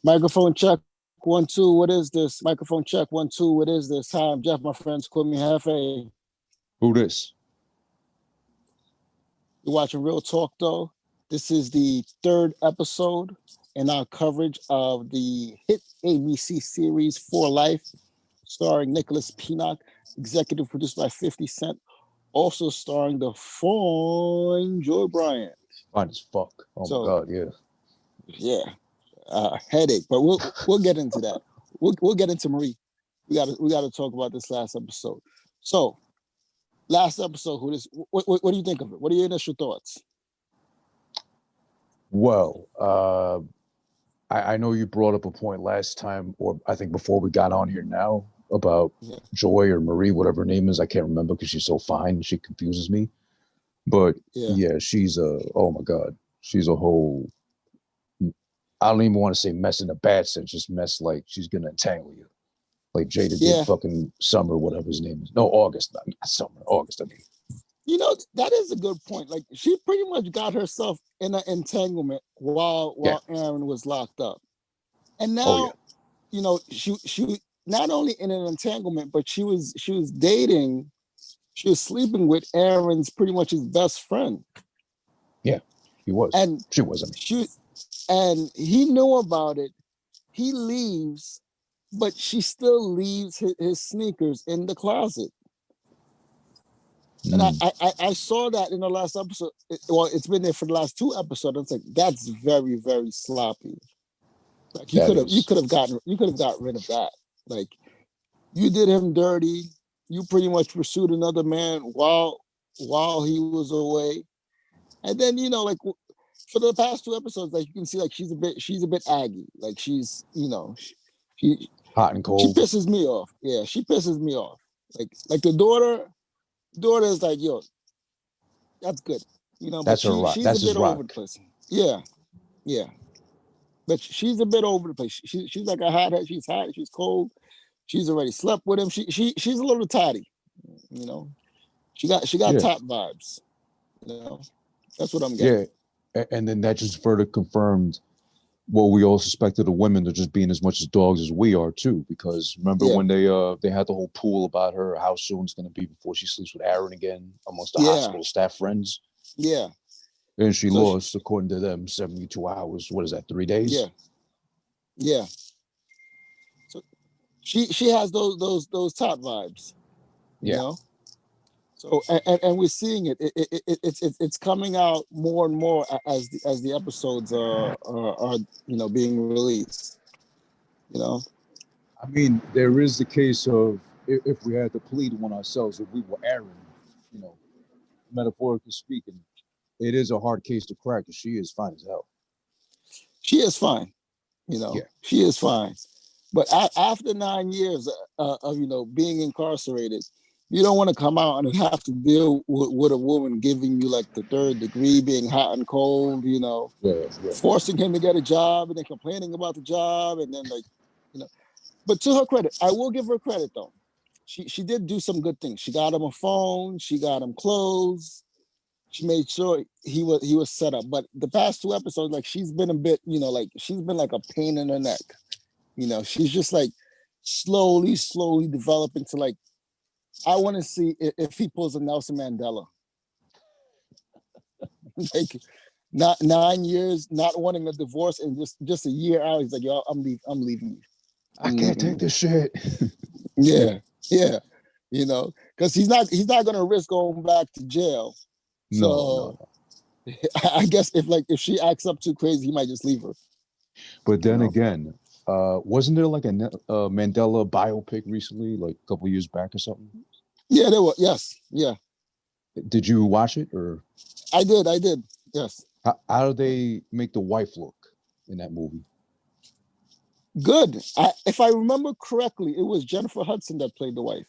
Microphone check 1 2. What is this? Microphone check 1 2. What is this? Hi, I'm Jeff. My friends call me Hefe. Who this? You're watching Real Talk Though. This is the third episode in our coverage of the hit ABC series For Life, starring Nicholas Pinnock, executive produced by 50 Cent, also starring the fine Joy Bryant. Fine as fuck. Oh my God, yeah. Yeah. Headache, but we'll get into that. We'll get into Marie. We gotta talk about this last episode. So, last episode, what do you think of it? What are your initial thoughts? Well, I know you brought up a point last time, or I think before we got on here now, about Joy or Marie, whatever her name is. I can't remember because she's so fine. She confuses me. But yeah, she's oh my God, she's a whole, I don't even want to say mess in a bad sense, just mess like she's gonna entangle you. Like Jada did fucking Summer, whatever his name is. No, August, not Summer, August, I mean. You know, that is a good point. Like, she pretty much got herself in an entanglement while Aaron was locked up. And now, you know, she not only in an entanglement, but she was dating, she was sleeping with Aaron's pretty much his best friend. Yeah, he was. And she wasn't. And he knew about it. He leaves, but she still leaves his sneakers in the closet. And I saw that in the last episode. Well, it's been there for the last 2 episodes. It's like, that's very, very sloppy. Like, you could have got rid of that. Like, you did him dirty. You pretty much pursued another man while he was away. And then, you know, like, for the past 2 episodes, like, you can see, like, she's a bit aggy. Like, she's, you know, she hot and cold. She pisses me off. Yeah, she pisses me off. Like the daughter is like, yo, that's good. You know, that's but her rock. She's That's a bit his rock. over the place. Yeah. But she's a bit over the place. She's like a hothead. She's hot. She's cold. She's already slept with him. She's a little tatty. You know, she got top vibes. You know, that's what I'm getting. Yeah, and then that just further confirmed what we all suspected of women. They're just being as much as dogs as we are too. Because remember when they had the whole pool about her, how soon it's going to be before she sleeps with Aaron again amongst the hospital staff friends. Yeah. And she lost, according to them, 72 hours. What is that, 3 days? Yeah. So she has those top vibes. You know. So and we're seeing it. It's coming out more and more as the episodes are you know, being released. You know. I mean, there is the case of if we had to plead one ourselves, if we were Aaron, you know, metaphorically speaking, it is a hard case to crack because she is fine as hell. She is fine, you know. She is fine, but after 9 years of you know, being incarcerated, you don't want to come out and have to deal with a woman giving you like the 3rd degree, being hot and cold, you know, forcing him to get a job and then complaining about the job, and then, like, you know. But to her credit, I will give her credit though. She did do some good things. She got him a phone. She got him clothes. She made sure he was set up. But the past 2 episodes, like, she's been a bit, you know, like, she's been like a pain in the neck. You know, she's just like slowly developing to, like, I want to see if he pulls a Nelson Mandela. Like, not 9 years, not wanting a divorce, and just a year out, he's like, yo, I'm leaving you. I can't take this shit. Yeah. You know, because he's not gonna risk going back to jail. No. I guess if she acts up too crazy, he might just leave her. But then again, wasn't there like a Mandela biopic recently, like a couple of years back or something? Yeah, there was. Yes, yeah. Did you watch it or? I did. Yes. How do they make the wife look in that movie? Good. If I remember correctly, it was Jennifer Hudson that played the wife.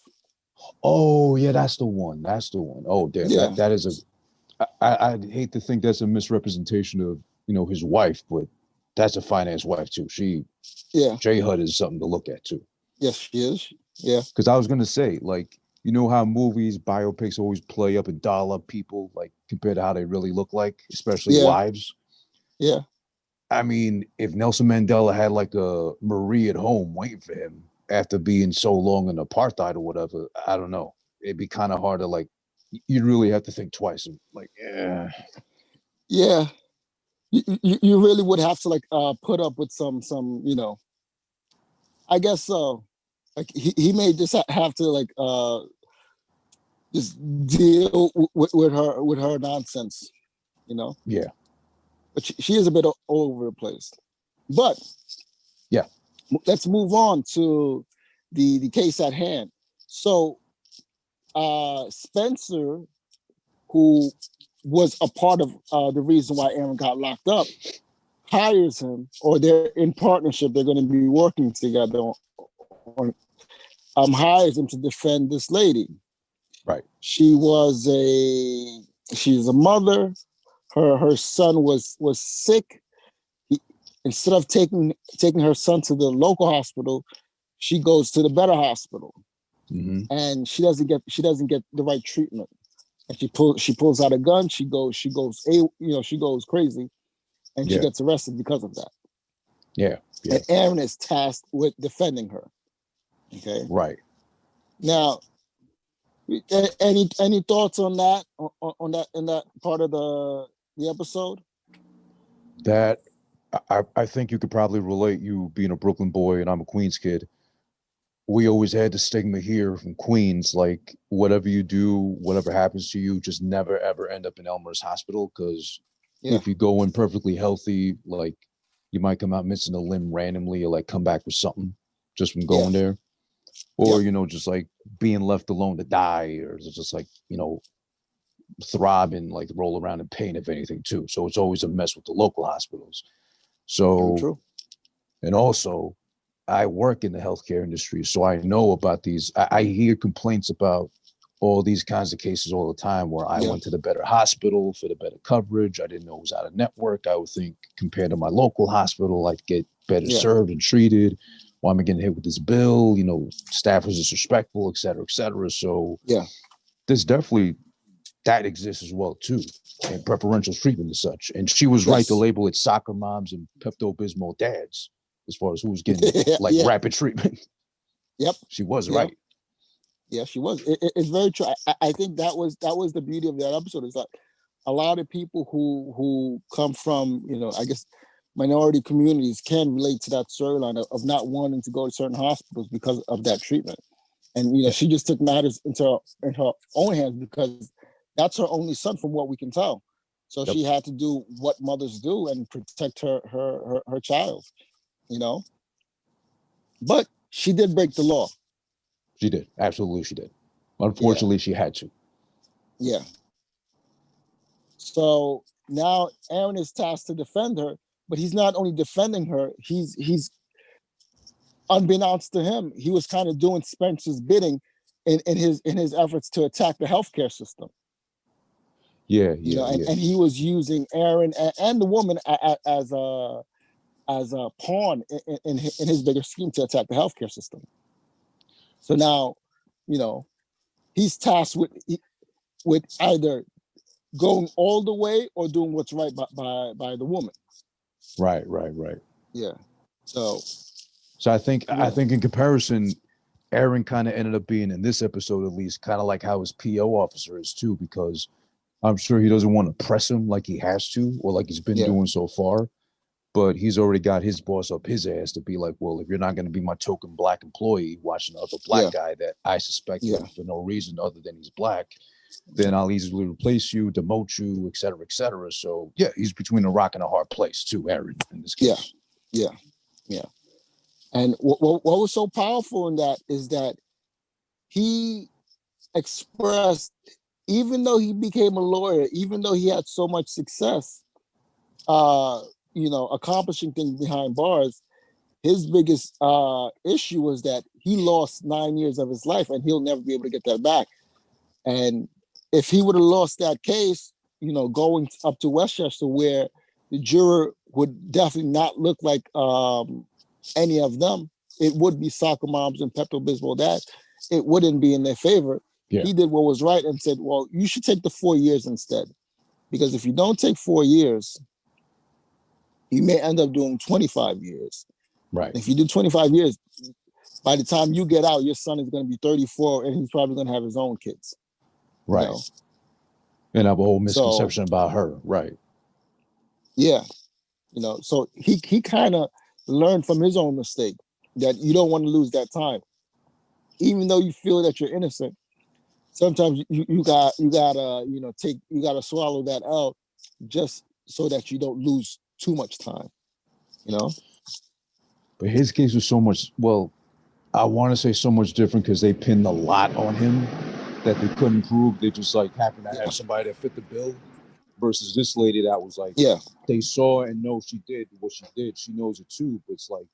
Oh yeah, that's the one. Oh damn, that is a. I'd hate to think that's a misrepresentation of, you know, his wife, but that's a finance wife too. J Hud is something to look at too. Yes, she is. Yeah. Because I was gonna say, like, you know how movies, biopics always play up and doll up people, like, compared to how they really look like, especially wives. Yeah. I mean, if Nelson Mandela had like a Marie at home waiting for him after being so long in apartheid or whatever, I don't know. It'd be kind of hard to like. You'd really have to think twice. Like, yeah, Yeah, you really would have to like put up with some I guess so. Like he may just have to like just deal with her nonsense, you know. Yeah. But she is a bit all over the place. But yeah, let's move on to the case at hand. So Spencer, who was a part of the reason why Aaron got locked up, hires him, or they're in partnership. They're going to be working together on hires him to defend this lady. Right. She's a mother. Her son was sick. Instead of taking her son to the local hospital, she goes to the better hospital, and she doesn't get the right treatment. And she pulls out a gun. She goes crazy, and she gets arrested because of that. Yeah. And Aaron is tasked with defending her. Okay. Right. Now, any thoughts on that on that in that part of the episode? That I think you could probably relate, you being a Brooklyn boy and I'm a Queens kid. We always had the stigma here from Queens, like whatever you do, whatever happens to you, just never ever end up in Elmhurst Hospital, because if you go in perfectly healthy, like you might come out missing a limb randomly or like come back with something just from going there. Or, just like being left alone to die, or just like, throb and like roll around in pain, if anything, too. So it's always a mess with the local hospitals. So, true. And also, I work in the healthcare industry, so I know about these. I hear complaints about all these kinds of cases all the time where I went to the better hospital for the better coverage. I didn't know it was out of network. I would think compared to my local hospital, I'd get better served and treated. Why am I getting hit with this bill? Staff was disrespectful, et cetera, et cetera. So there's definitely that exists as well, too, and preferential treatment and such. And she was right to label it soccer moms and Pepto-Bismol dads as far as who was getting rapid treatment. Yep. She was right. Yeah, she was. It's very true. I think that was the beauty of that episode, is that a lot of people who come from, I guess, minority communities can relate to that storyline of not wanting to go to certain hospitals because of that treatment. And, she just took matters in her own hands, because that's her only son, from what we can tell. So she had to do what mothers do and protect her child, But she did break the law. She did. Absolutely, she did. Unfortunately, she had to. Yeah. So now Aaron is tasked to defend her, but he's not only defending her, he's unbeknownst to him, he was kind of doing Spencer's bidding in his efforts to attack the healthcare system. And he was using Aaron and the woman as a pawn in his bigger scheme to attack the healthcare system. So now, he's tasked with either going all the way or doing what's right by the woman. Right. Yeah. So I think in comparison, Aaron kind of ended up being, in this episode at least, kind of like how his PO officer is too, because I'm sure he doesn't want to press him like he has to, or like he's been doing so far. But he's already got his boss up his ass to be like, well, if you're not going to be my token black employee watching the other black guy that I suspect for no reason other than he's black, then I'll easily replace you, demote you, et cetera, et cetera. So yeah, he's between a rock and a hard place too, Aaron, in this case. Yeah. And what was so powerful in that is that he expressed, even though he became a lawyer, even though he had so much success, accomplishing things behind bars, his biggest issue was that he lost 9 years of his life, and he'll never be able to get that back. And if he would have lost that case, going up to Westchester, where the juror would definitely not look like any of them, it would be soccer moms and Pepto-Bismol dads. It wouldn't be in their favor. He did what was right and said, well, you should take the 4 years instead. Because if you don't take 4 years, he may end up doing 25 years. Right. If you do 25 years, by the time you get out, your son is going to be 34 and he's probably going to have his own kids. Right. You know? And have a whole misconception about her. Right. Yeah. You know, so he kind of learned from his own mistake that you don't want to lose that time. Even though you feel that you're innocent, sometimes you gotta you gotta swallow that out just so that you don't lose too much time, you know. But his case was so much, well, I want to say so much different because they pinned a lot on him that they couldn't prove. They just like happened to have somebody that fit the bill versus this lady that was like, they saw and know she did what she did. She knows it too, but it's like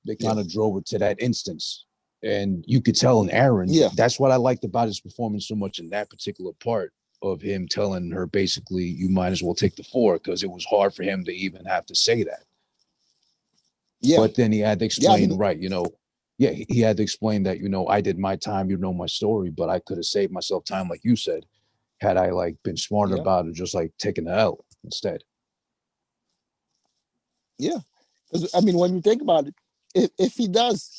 they kind of drove it to that instance. And you could tell in Aaron, that's what I liked about his performance so much in that particular part of him telling her basically, you might as well take the 4, because it was hard for him to even have to say that. Yeah. But then he had to explain, he had to explain that, I did my time, my story, but I could have saved myself time, like you said, had I like been smarter about it, just like taking the L instead. Yeah. Because I mean, when you think about it, if he does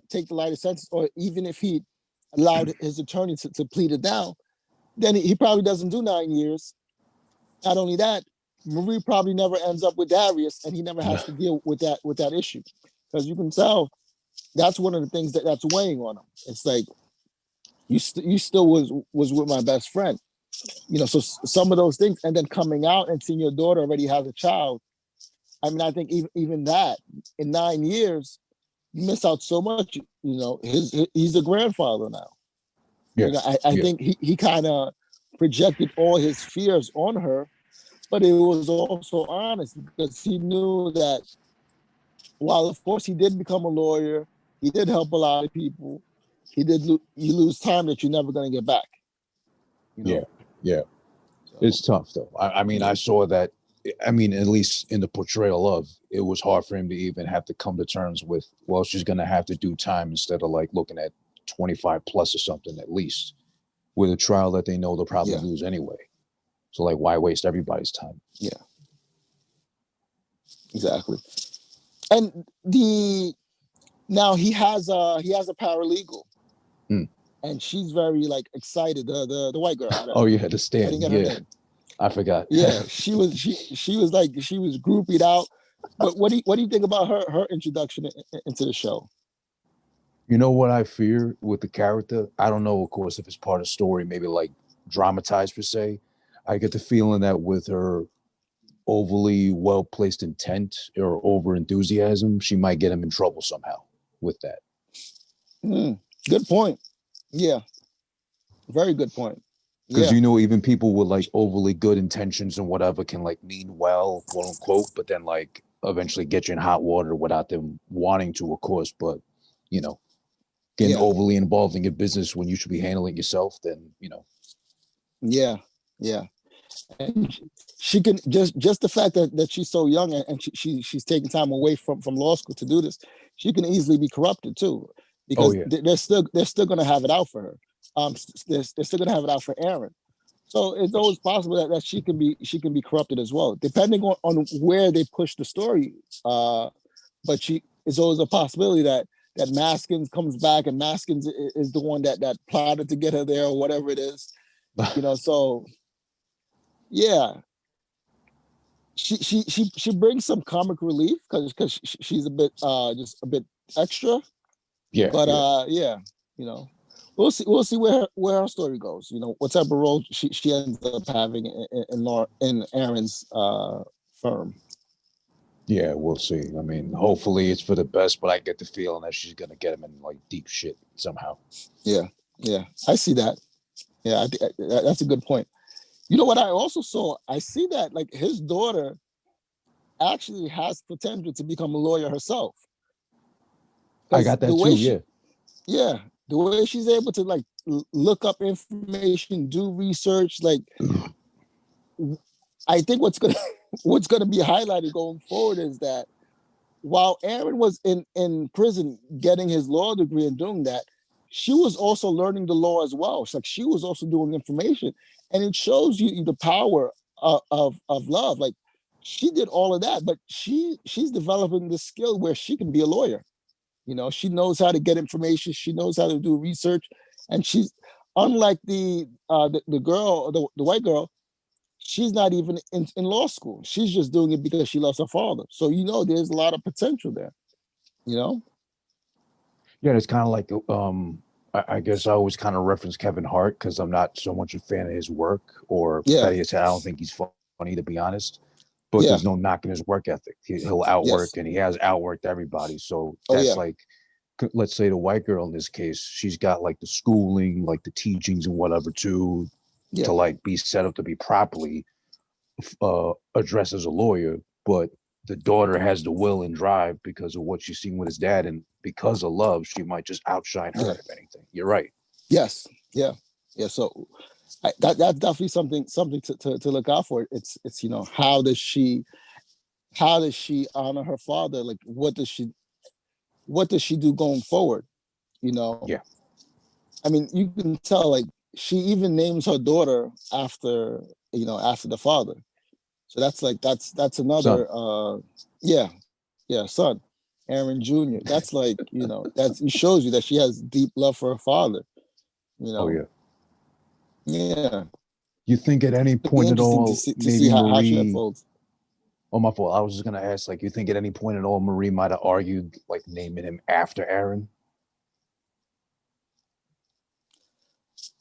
take the lighter sentence, or even if he allowed his attorney to plead it down, then he probably doesn't do 9 years. Not only that, Marie probably never ends up with Darius, and he never has to deal with that issue. Because you can tell that's one of the things that's weighing on him. It's like you still was with my best friend, So some of those things, and then coming out and seeing your daughter already has a child. I mean, I think even that in 9 years, you miss out so much. He's a grandfather now. Yes. I think he kind of projected all his fears on her, but it was also honest because he knew that while of course he did become a lawyer, he did help a lot of people. You lose time that you're never going to get back. Yeah. So, it's tough though. I mean, I saw that. I mean, at least in the portrayal of, it was hard for him to even have to come to terms with, well, she's going to have to do time instead of like looking at 25 plus or something, at least with a trial that they know they'll probably lose anyway. So like, why waste everybody's time? Yeah, exactly. And now he has a paralegal, and she's very like excited. The white girl. Oh yeah, the Stan. I didn't get her name. I forgot. Yeah, she was groupied out. But what do you think about her introduction into the show? You know what I fear with the character? I don't know, of course, if it's part of the story, maybe like dramatized per se. I get the feeling that with her overly well-placed intent or over enthusiasm, she might get him in trouble somehow with that. Good point. Yeah. Very good point. Because even people with like overly good intentions and whatever can like mean well, quote unquote, but then like eventually get you in hot water without them wanting to, of course. But getting overly involved in your business when you should be handling it yourself, then Yeah. And she can just the fact that she's so young and she's taking time away from law school to do this, she can easily be corrupted too, because they're still going to have it out for her. They're still going to have it out for Aaron. So it's always possible that she can be corrupted as well, depending on where they push the story. But it's always a possibility that Maskins comes back and Maskins is the one that plotted to get her there or whatever it is. So yeah. She brings some comic relief because she's a bit just a bit extra. Yeah. But we'll see where her story goes. What type of role she ends up having in Aaron's firm. Yeah, we'll see. I mean, hopefully it's for the best, but I get the feeling that she's gonna get him in like deep shit somehow. Yeah, I see that. Yeah, I think that's a good point. You know what I also saw? I see that like his daughter actually has potential to become a lawyer herself. I got that too. Yeah, the way she's able to like look up information, do research, like I think what's gonna be highlighted going forward is that while Aaron was in prison getting his law degree and doing that, she was also learning the law as well. It's like she was also doing information, and it shows you the power of love. Like she did all of that, but she's developing the skill where she can be a lawyer. She knows how to get information. She knows how to do research, and she's unlike the girl, the white girl. She's not even in law school. She's just doing it because she loves her father. So there's a lot of potential there. You know. Yeah, it's kind of like I guess I always kind of reference Kevin Hart because I'm not so much a fan of his work, or Yeah. better yet, I don't think he's funny, to be honest. But Yeah. there's no knocking his work ethic. He'll outwork, Yes. and he has outworked everybody. So Oh that's yeah. like, let's say the white girl in this case, she's got like the schooling, like the teachings and whatever to Yeah. like be set up to be properly addressed as a lawyer, but the daughter has the will and drive because of what she's seen with his dad, and because of love, she might just outshine her. Yeah. If anything, you're right. Yes. Yeah. Yeah. So that's definitely something to look out for. It's how does she honor her father? Like what does she do going forward? Yeah. I mean, you can tell like she even names her daughter after the father. So that's another Son. yeah, son, Aaron Jr. That's like, that's it shows you that she has deep love for her father, you Oh know. yeah. Yeah. You think at any It'd be point at interesting to all, see maybe how she Marie? unfolds. Oh, my fault. I was just gonna ask, like, you think at any point at all, Marie might have argued like naming him after Aaron?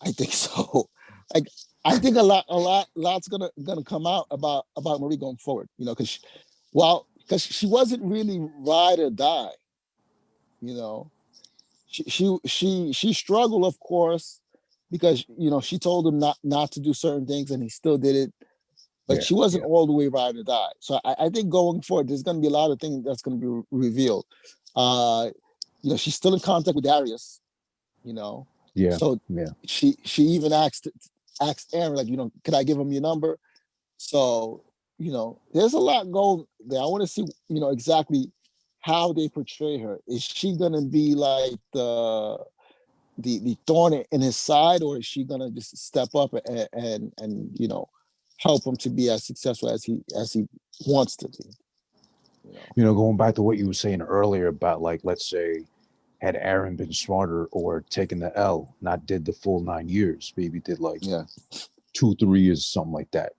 I think so. Like I think lot's gonna come out about Marie going forward, because she wasn't really ride or die, you know. She struggled, of course, because she told him not to do certain things, and he still did it. But Yeah, she wasn't yeah. all the way ride or die. So I think going forward, there's going to be a lot of things that's going to be revealed. Uh, she's still in contact with Darius. You know, Yeah, so yeah. she even asked Aaron, like, could I give him your number? So there's a lot going there. I want to see exactly how they portray her. Is she gonna be like the thorn in his side, or is she gonna just step up and help him to be as successful as he wants to be? Going back to what you were saying earlier about, like, let's say, had Aaron been smarter or taken the L, not did the full 9 years, maybe did like Yeah. 2-3 years, something like that.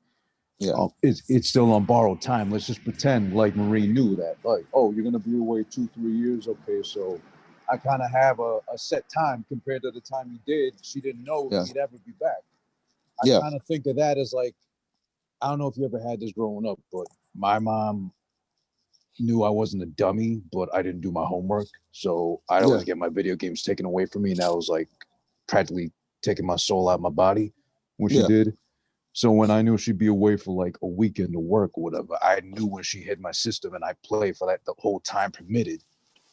Yeah. It's still on borrowed time. Let's just pretend like Marie knew that, like, oh, you're gonna be away 2-3 years. Okay, so I kind of have a set time compared to the time he did. She didn't know if he'd ever be back. I kind of think of that as like, I don't know if you ever had this growing up, but my mom knew I wasn't a dummy, but I didn't do my homework. So I'd always get my video games taken away from me. And that was like practically taking my soul out of my body when she did. So when I knew she'd be away for like a weekend to work or whatever, I knew when she hit my system, and I played for that the whole time permitted.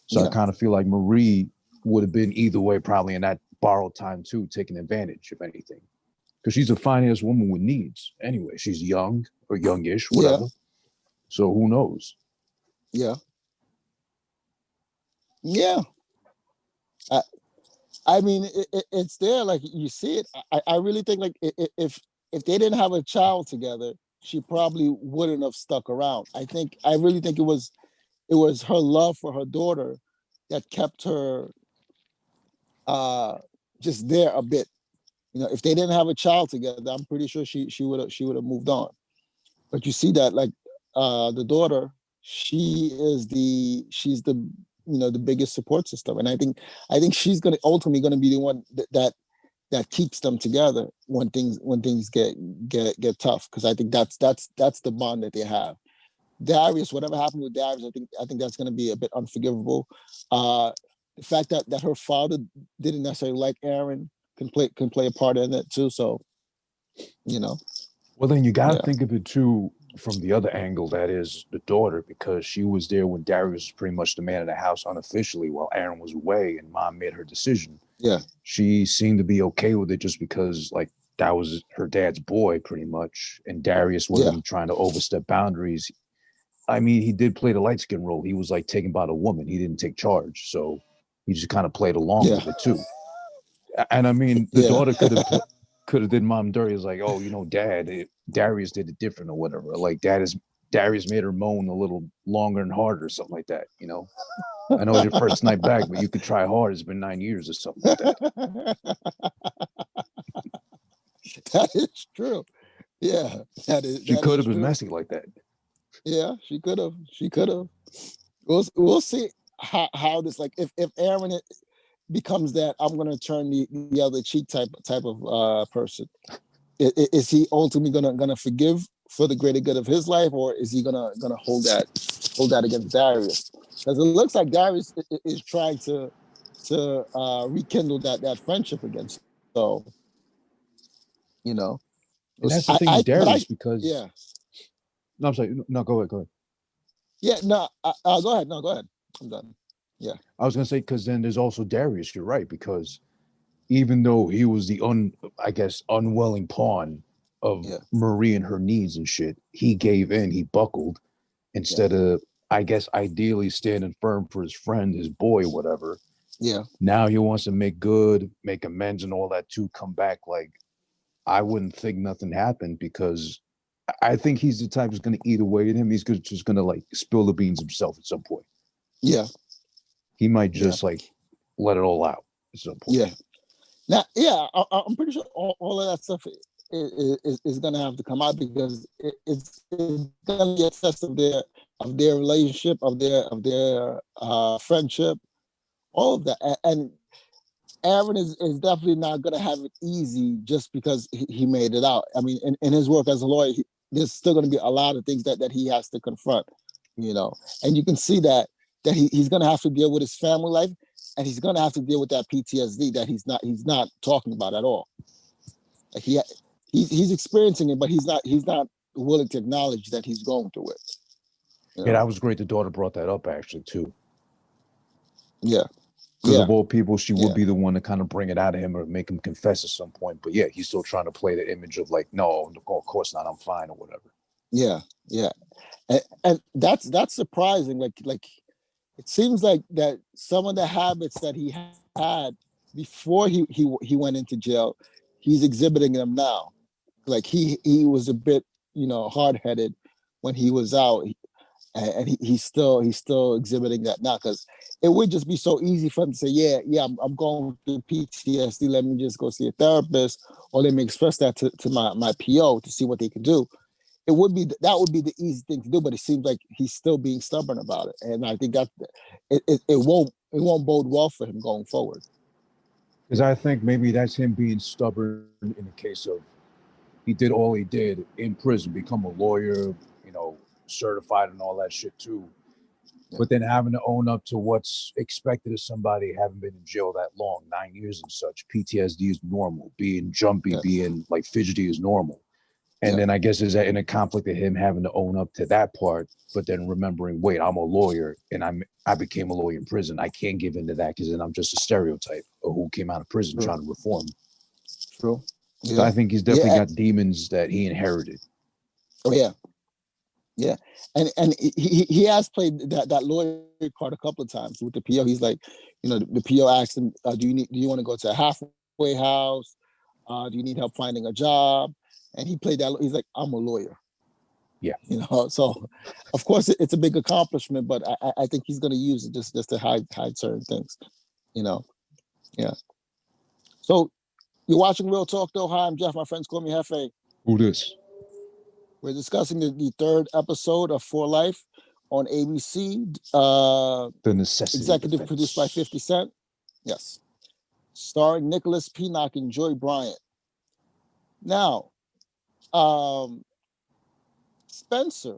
So I kind of feel like Marie would have been either way, probably in that borrowed time too, taking advantage of anything. Because she's a fine ass woman with needs. Anyway, she's young or youngish, whatever. So who knows? Yeah. Yeah. I mean, it's there. Like you see it. I really think like if they didn't have a child together, she probably wouldn't have stuck around. I really think it was her love for her daughter that kept her just there a bit. If they didn't have a child together, I'm pretty sure she would have moved on. But you see that like the daughter, she's the biggest support system, and I think she's gonna ultimately gonna be the one that keeps them together when things get tough, because I think that's the bond that they have. Darius, whatever happened with Darius, I think that's going to be a bit unforgivable. The fact that her father didn't necessarily like Aaron can play a part in it too. So, you know, Well, then you got to yeah, think of it too from the other angle, that is the daughter, because she was there when Darius was pretty much the man of the house unofficially while Aaron was away, and mom made her decision. yeah, She seemed to be okay with it just because, like, that was her dad's boy pretty much, and Darius yeah, wasn't trying to overstep boundaries. I mean, he did play the light skin role. He was like taken by the woman. He didn't take charge, so he just kind of played along yeah, with it too. And I mean, the yeah, daughter could have did mom dirty. It's like, oh, Dad, Darius did it different or whatever. Like, dad is Darius made her moan a little longer and harder or something like that, you know? I know it's your first night back, but you could try hard. It's been 9 years or something like that. That is true. Yeah, She could have been true. messy like that. Yeah, she could have. She could have. We'll see how this, like, if Aaron becomes that I'm gonna turn the other cheek type of person. Is he ultimately gonna forgive for the greater good of his life, or is he gonna hold that against Darius? Because it looks like Darius is trying to rekindle that friendship again. So, you know, And that's the thing with Darius, because yeah. No, I'm sorry. No, go ahead. Yeah, no, go ahead. No, go ahead. I'm done. Yeah. I was gonna say, because then there's also Darius. You're right, because even though he was the unwilling pawn of Marie and her needs and shit, he gave in, he buckled, instead of, I guess, ideally standing firm for his friend, his boy, whatever. Yeah. Now he wants to make good, make amends and all that to come back. Like, I wouldn't think nothing happened, because I think he's the type who's going to eat away at him. He's just going to like spill the beans himself at some point. Yeah. He might just like let it all out at some point. Yeah. Now, yeah, I'm pretty sure all of that stuff is going to have to come out, because it's going to be a test of their relationship, of their friendship, all of that. And Aaron is definitely not going to have it easy just because he made it out. I mean, in his work as a lawyer, there's still going to be a lot of things that he has to confront, and you can see that he's going to have to deal with his family life, and he's going to have to deal with that PTSD that he's not talking about at all. Like he's experiencing it, but he's not willing to acknowledge that he's going through it. Yeah, that was great. The daughter brought that up actually too. Yeah. Because of all people, she would be the one to kind of bring it out of him or make him confess at some point. But yeah, he's still trying to play the image of like, no, of course not, I'm fine or whatever. Yeah, yeah, and that's surprising. Like it seems like that some of the habits that he had before he went into jail, he's exhibiting them now. Like he was a bit hard headed when he was out, and he's still exhibiting that now, because it would just be so easy for him to say, yeah, I'm going through PTSD. Let me just go see a therapist, or let me express that to my PO to see what they can do. That would be the easy thing to do, but it seems like he's still being stubborn about it, and I think that it won't bode well for him going forward. Because I think maybe that's him being stubborn in the case of he did all he did in prison, become a lawyer, certified and all that shit too. Yeah. But then having to own up to what's expected of somebody having been in jail that long, 9 years and such. PTSD is normal. Being jumpy, being like fidgety is normal. And then I guess is that in a conflict of him having to own up to that part, but then remembering, wait, I'm a lawyer and I became a lawyer in prison. I can't give into that, because then I'm just a stereotype of who came out of prison trying to reform. True. Yeah. So I think he's definitely got demons that he inherited. Oh yeah. Yeah. And he has played that lawyer card a couple of times with the PO. He's like, the PO asked him, do you want to go to a halfway house? Do you need help finding a job? And he played that. He's like, I'm a lawyer. Yeah. So of course it's a big accomplishment, but I think he's going to use it just to hide certain things. Yeah. So you're watching Real Talk, though. Hi, I'm Jeff. My friends call me Hefe. Who this? We're discussing the third episode of For Life on ABC. The Necessity Executive Defense. Produced by 50 Cent. Yes. Starring Nicholas Pinnock and Joy Bryant. Now, Spencer,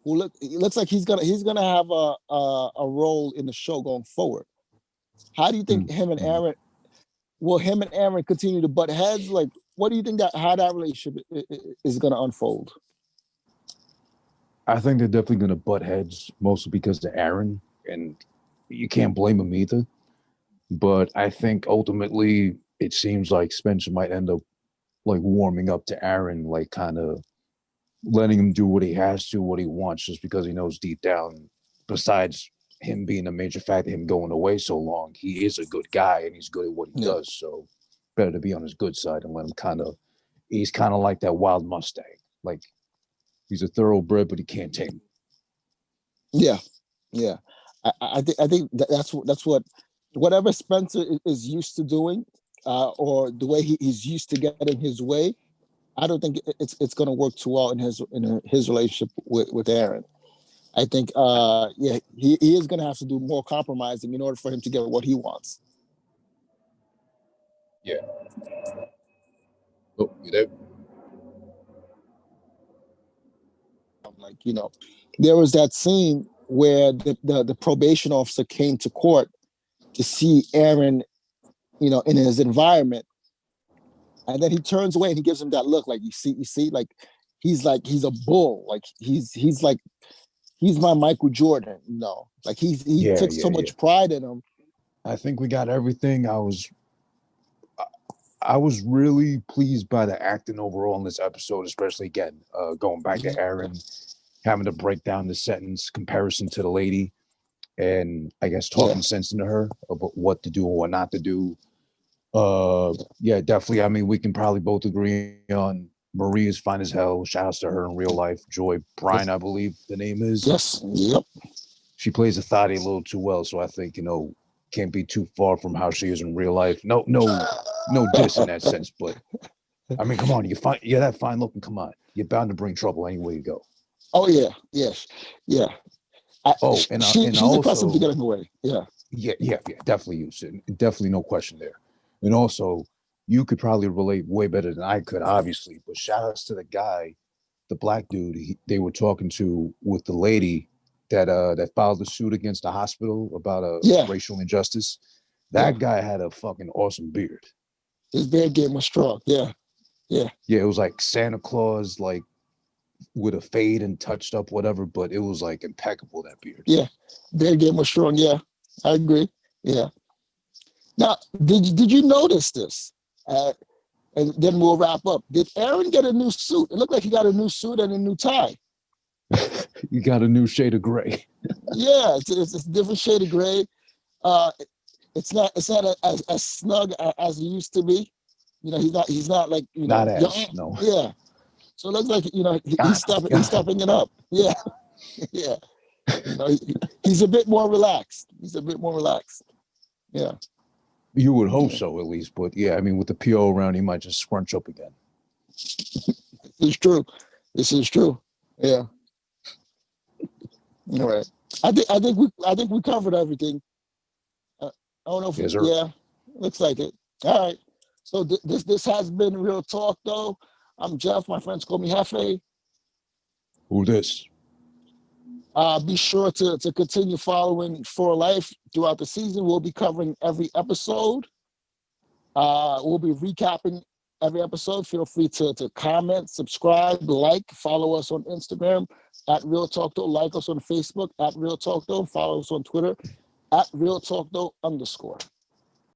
who looks like he's gonna have a role in the show going forward. How do you think him and Aaron continue to butt heads? Like, what do you think how that relationship is gonna unfold? I think they're definitely gonna butt heads, mostly because of Aaron, and you can't blame him either. But I think ultimately it seems like Spencer might end up like warming up to Aaron, like kind of letting him do what he has to, what he wants, just because he knows deep down, besides him being a major factor, him going away so long, he is a good guy and he's good at what he does. So better to be on his good side and let him he's kind of like that wild Mustang. Like He's a thoroughbred, but he can't tame. Yeah, yeah. I think that's what whatever Spencer is used to doing, or the way he's used to getting his way. I don't think it's going to work too well in his relationship with Aaron. I think, yeah, he is going to have to do more compromising in order for him to get what he wants. Yeah. Oh, you there? Like, there was that scene where the probation officer came to court to see Aaron, in his environment. And then he turns away and he gives him that look, like, you see, like he's a bull. Like he's like, he's my Michael Jordan, like he took so much pride in him. I think we got everything. I was really pleased by the acting overall in this episode, especially again, going back to Aaron, having to break down the sentence comparison to the lady, and I guess talking sense into her about what to do and what not to do. Yeah, definitely. I mean, we can probably both agree on Marie is fine as hell. Shout out to her in real life. Joy Bryant, I believe the name is. Yes. Yep. She plays a thotty a little too well, so I think, can't be too far from how she is in real life. No diss in that sense, but I mean, come on, you're that fine looking. Come on, you're bound to bring trouble anywhere you go. Oh yeah, yes, yeah. She's accustomed to getting away. Yeah, definitely. Definitely, no question there. And also, you could probably relate way better than I could, obviously. But shout outs to the guy, the black dude they were talking to with the lady that filed the suit against the hospital about racial injustice. That guy had a fucking awesome beard. His beard game was strong. Yeah. Yeah, it was like Santa Claus, like with a fade and touched up, whatever, but it was like impeccable, that beard. Yeah, beard game was strong. Yeah, I agree. Yeah. Now, did you notice this? And then we'll wrap up. Did Aaron get a new suit? It looked like he got a new suit and a new tie. You got a new shade of gray. Yeah, it's a different shade of gray. It's not as snug as it used to be. He's not like not as no. Yeah. So it looks like he's stepping it up. Yeah, yeah. He's a bit more relaxed. Yeah. You would hope so, at least. But yeah, I mean, with the PO around, he might just scrunch up again. This is true. Yeah. All right. I think we covered everything. I don't know if looks like it. All right. So this has been Real Talk, though. I'm Jeff. My friends call me Hefe. Who this? Be sure to continue following For Life throughout the season. We'll be covering every episode. We'll be recapping every episode. Feel free to comment, subscribe, follow us on Instagram at ReelTalkTho. Like us on Facebook at ReelTalkTho. Follow us on Twitter at ReelTalkTho_.